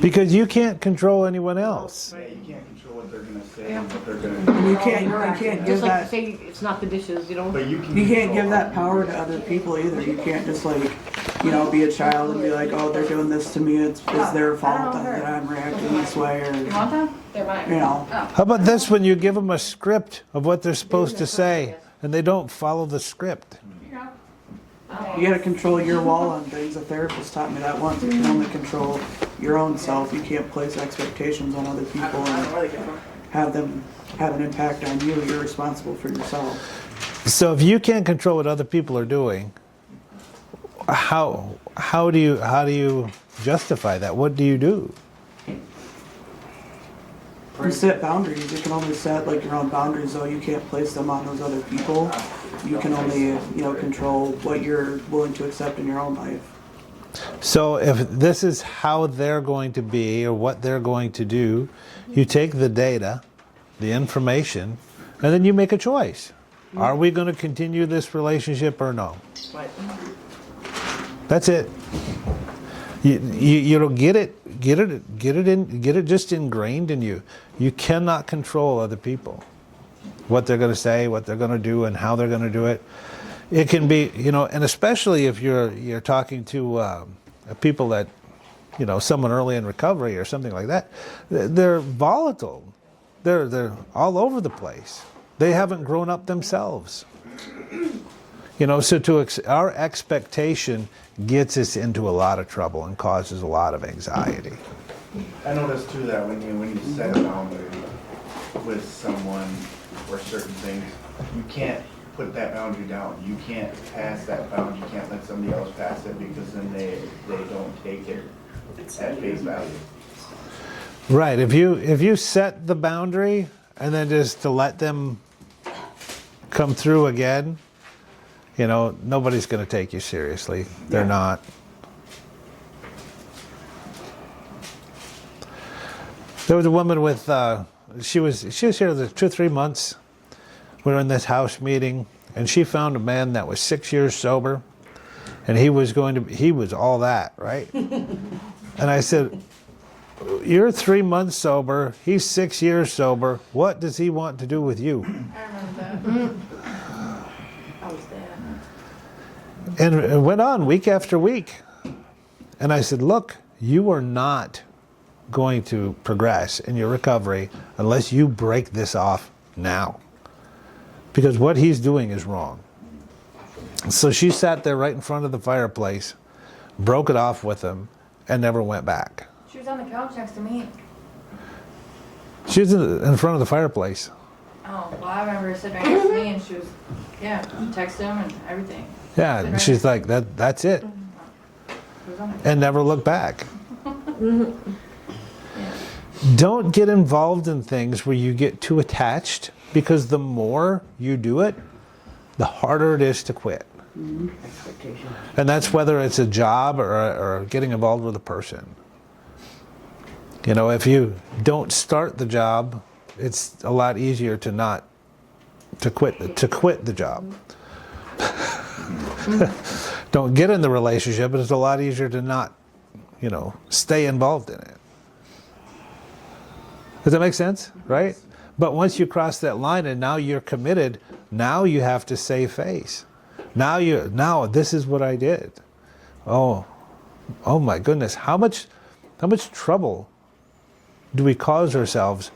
Because you can't control anyone else. Yeah, you can't control what they're gonna say and what they're gonna do. You can't give Just like that. say it's not the dishes, you know. But you can You can't control give that how power you to other react. people either. You can't just like, be a child and be like, oh, they're doing this to me. It's their fault that I'm reacting this way, or You want them? They're mine. How about this when you give them a script of what they're supposed to say and they don't follow the script? You gotta control your wall on things. A therapist taught me that once. You can only control your own self. You can't place expectations on other people and have them have an impact on you. You're responsible for yourself. So if you can't control what other people are doing, how do you justify that? What do you do? You set boundaries. You can only set like your own boundaries, though. You can't place them on those other people. You can only, control what you're willing to accept in your own life. So if this is how they're going to be or what they're going to do, you take the data, the information, and then you make a choice. Are we going to continue this relationship or no? That's it. You don't get it just ingrained in you. You cannot control other people, what they're going to say, what they're going to do, and how they're going to do it. It can be, and especially if you're talking to people that, someone early in recovery or something like that, they're volatile. They're all over the place. They haven't grown up themselves. So our expectation gets us into a lot of trouble and causes a lot of anxiety. I noticed too that when you set a boundary with someone or certain things, you can't put that boundary down. You can't pass that boundary. You can't let somebody else pass it because then they don't take it at face value. Right. If you set the boundary and then just to let them come through again, nobody's going to take you seriously. They're not. There was a woman with, she was here 2 or 3 months. We were in this house meeting, and she found a man that was 6 years sober, and he was all that, right? And I said, you're 3 months sober, he's 6 years sober, what does he want to do with you? I remember that. I was there. And it went on week after week. And I said, look, you are not going to progress in your recovery unless you break this off now. Because what he's doing is wrong. So she sat there right in front of the fireplace, broke it off with him, and never went back. She was on the couch next to me. She was in front of the fireplace. Oh, well, I remember her sitting right next to me, and she was, texted him and everything. Yeah, and she's like, that's it. She was on the couch. And never looked back. Don't get involved in things where you get too attached, because the more you do it, the harder it is to quit. Expectation. And that's whether it's a job or getting involved with a person. If you don't start the job, it's a lot easier to quit the job. Don't get in the relationship, but it's a lot easier to not, stay involved in it. Does that make sense? Right? But once you cross that line and now you're committed, now you have to save face. Now this is what I did. Oh my goodness. How much trouble do we cause ourselves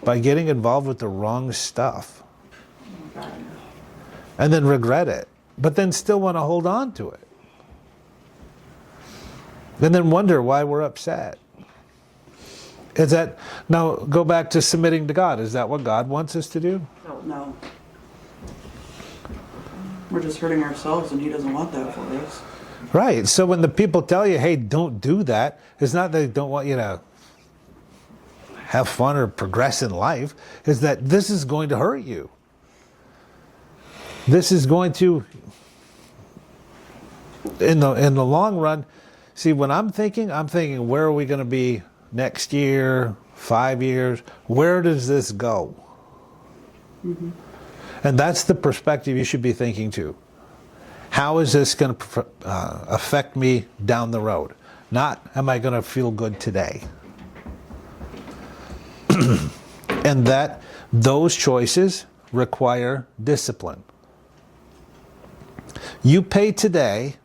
by getting involved with the wrong stuff? And then regret it, but then still want to hold on to it. And then wonder why we're upset. Is that, now go back to submitting to God. Is that what God wants us to do? No. We're just hurting ourselves, and He doesn't want that for us. Right. So when the people tell you, hey, don't do that, it's not that they don't want you to have fun or progress in life. It's that this is going to hurt you. This is going to, in the long run, see, when I'm thinking, where are we going to be next year, 5 years? Where does this go? Mm-hmm. And that's the perspective you should be thinking too. How is this going to affect me down the road? Not, am I going to feel good today? And that those choices require discipline. You pay today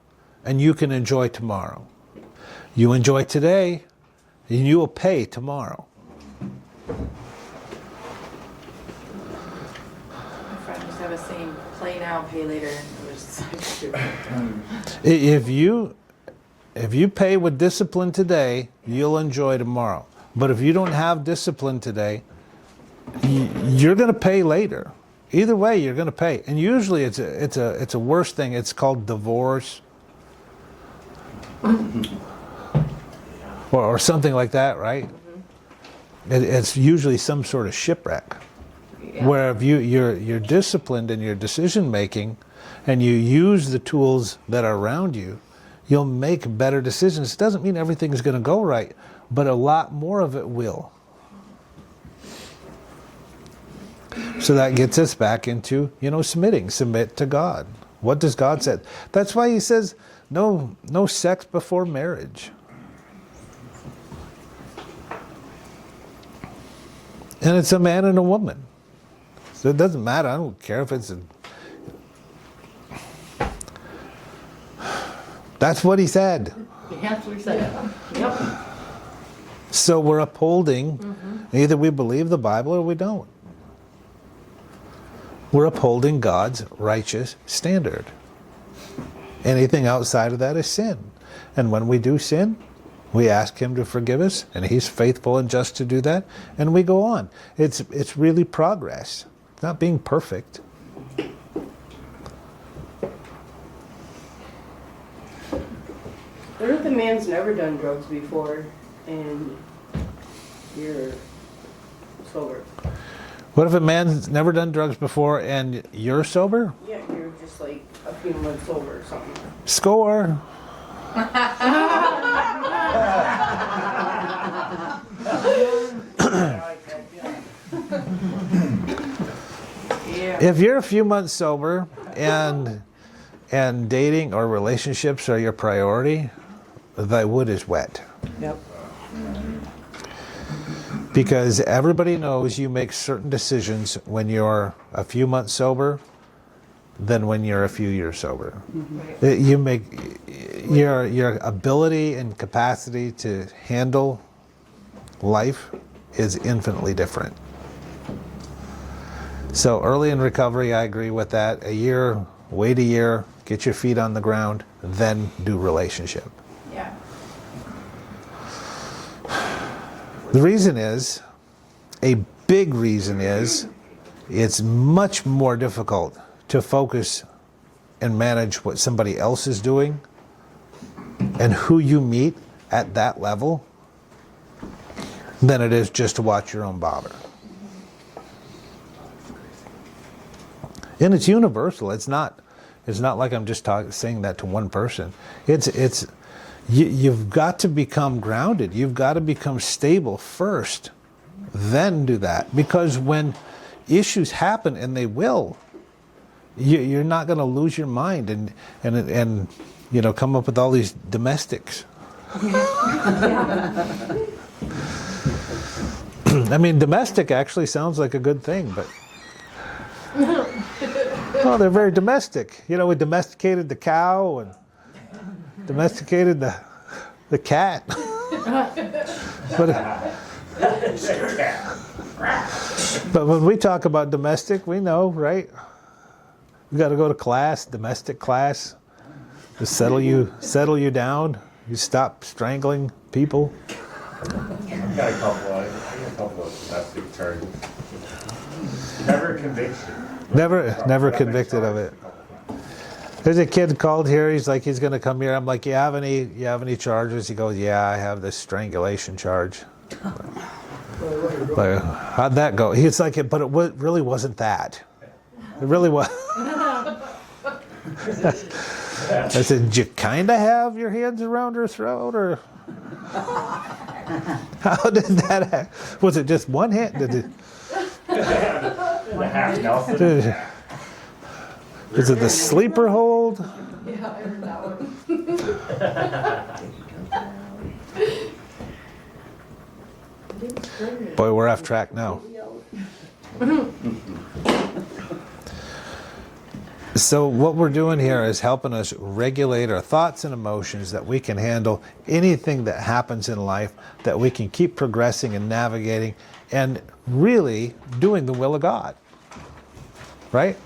and you can enjoy tomorrow. You enjoy today and you will pay tomorrow. My friend used to have a saying, play now, pay later. It was like, If you pay with discipline today, you'll enjoy tomorrow. But if you don't have discipline today, you're going to pay later. Either way, you're going to pay. And usually it's a worse thing. It's called divorce or something like that, right? It's usually some sort of shipwreck. yeah. Where if you're disciplined in your decision making and you use the tools that are around you, you'll make better decisions. It doesn't mean everything is going to go right, but a lot more of it will. So that gets us back into, submit to God. What does God say? That's why he says no sex before marriage. And it's a man and a woman. So it doesn't matter. I don't care if it's That's what he said. That's what he said. Yep. So we're upholding, either we believe the Bible or we don't. We're upholding God's righteous standard. Anything outside of that is sin. And when we do sin, we ask him to forgive us, and he's faithful and just to do that, and we go on. It's really progress. It's not being perfect. What if the man's never done drugs before and you're sober? What if a man's never done drugs before and you're sober? Yeah, you're just like a few months sober or something. Score! Yeah. If you're a few months sober and dating or relationships are your priority, thy wood is wet. Yep. Because everybody knows you make certain decisions when you're a few months sober than when you're a few years sober. You make your ability and capacity to handle life is infinitely different. So early in recovery, I agree with that. A year, wait a year, get your feet on the ground, then do relationship. Yeah. The reason is, a big reason is, it's much more difficult to focus and manage what somebody else is doing and who you meet at that level than it is just to watch your own bother. And it's universal. It's not like I'm just saying that to one person. You've got to become grounded. You've got to become stable first, then do that. Because when issues happen, and they will, you're not going to lose your mind and come up with all these domestics. I mean, domestic actually sounds like a good thing, but well, they're very domestic. We domesticated the cow and domesticated the cat. But when we talk about domestic, we know, right? We got to go to class, domestic class, to settle you down. You stop strangling people. I got a couple of domestic charges. Never convicted. Never convicted of it. There's a kid called here. He's like, he's going to come here. I'm like, you have any charges? He goes, yeah, I have this strangulation charge. Like, how'd that go? He's like, but it really wasn't that. It really was. I said, did you kind of have your hands around her throat, or how did that happen? Was it just one hand? Did it? The half Nelson. Is it the sleeper hold? Yeah, I heard that one. Boy, we're off track now. So what we're doing here is helping us regulate our thoughts and emotions, that we can handle anything that happens in life, that we can keep progressing and navigating and really doing the will of God. Right?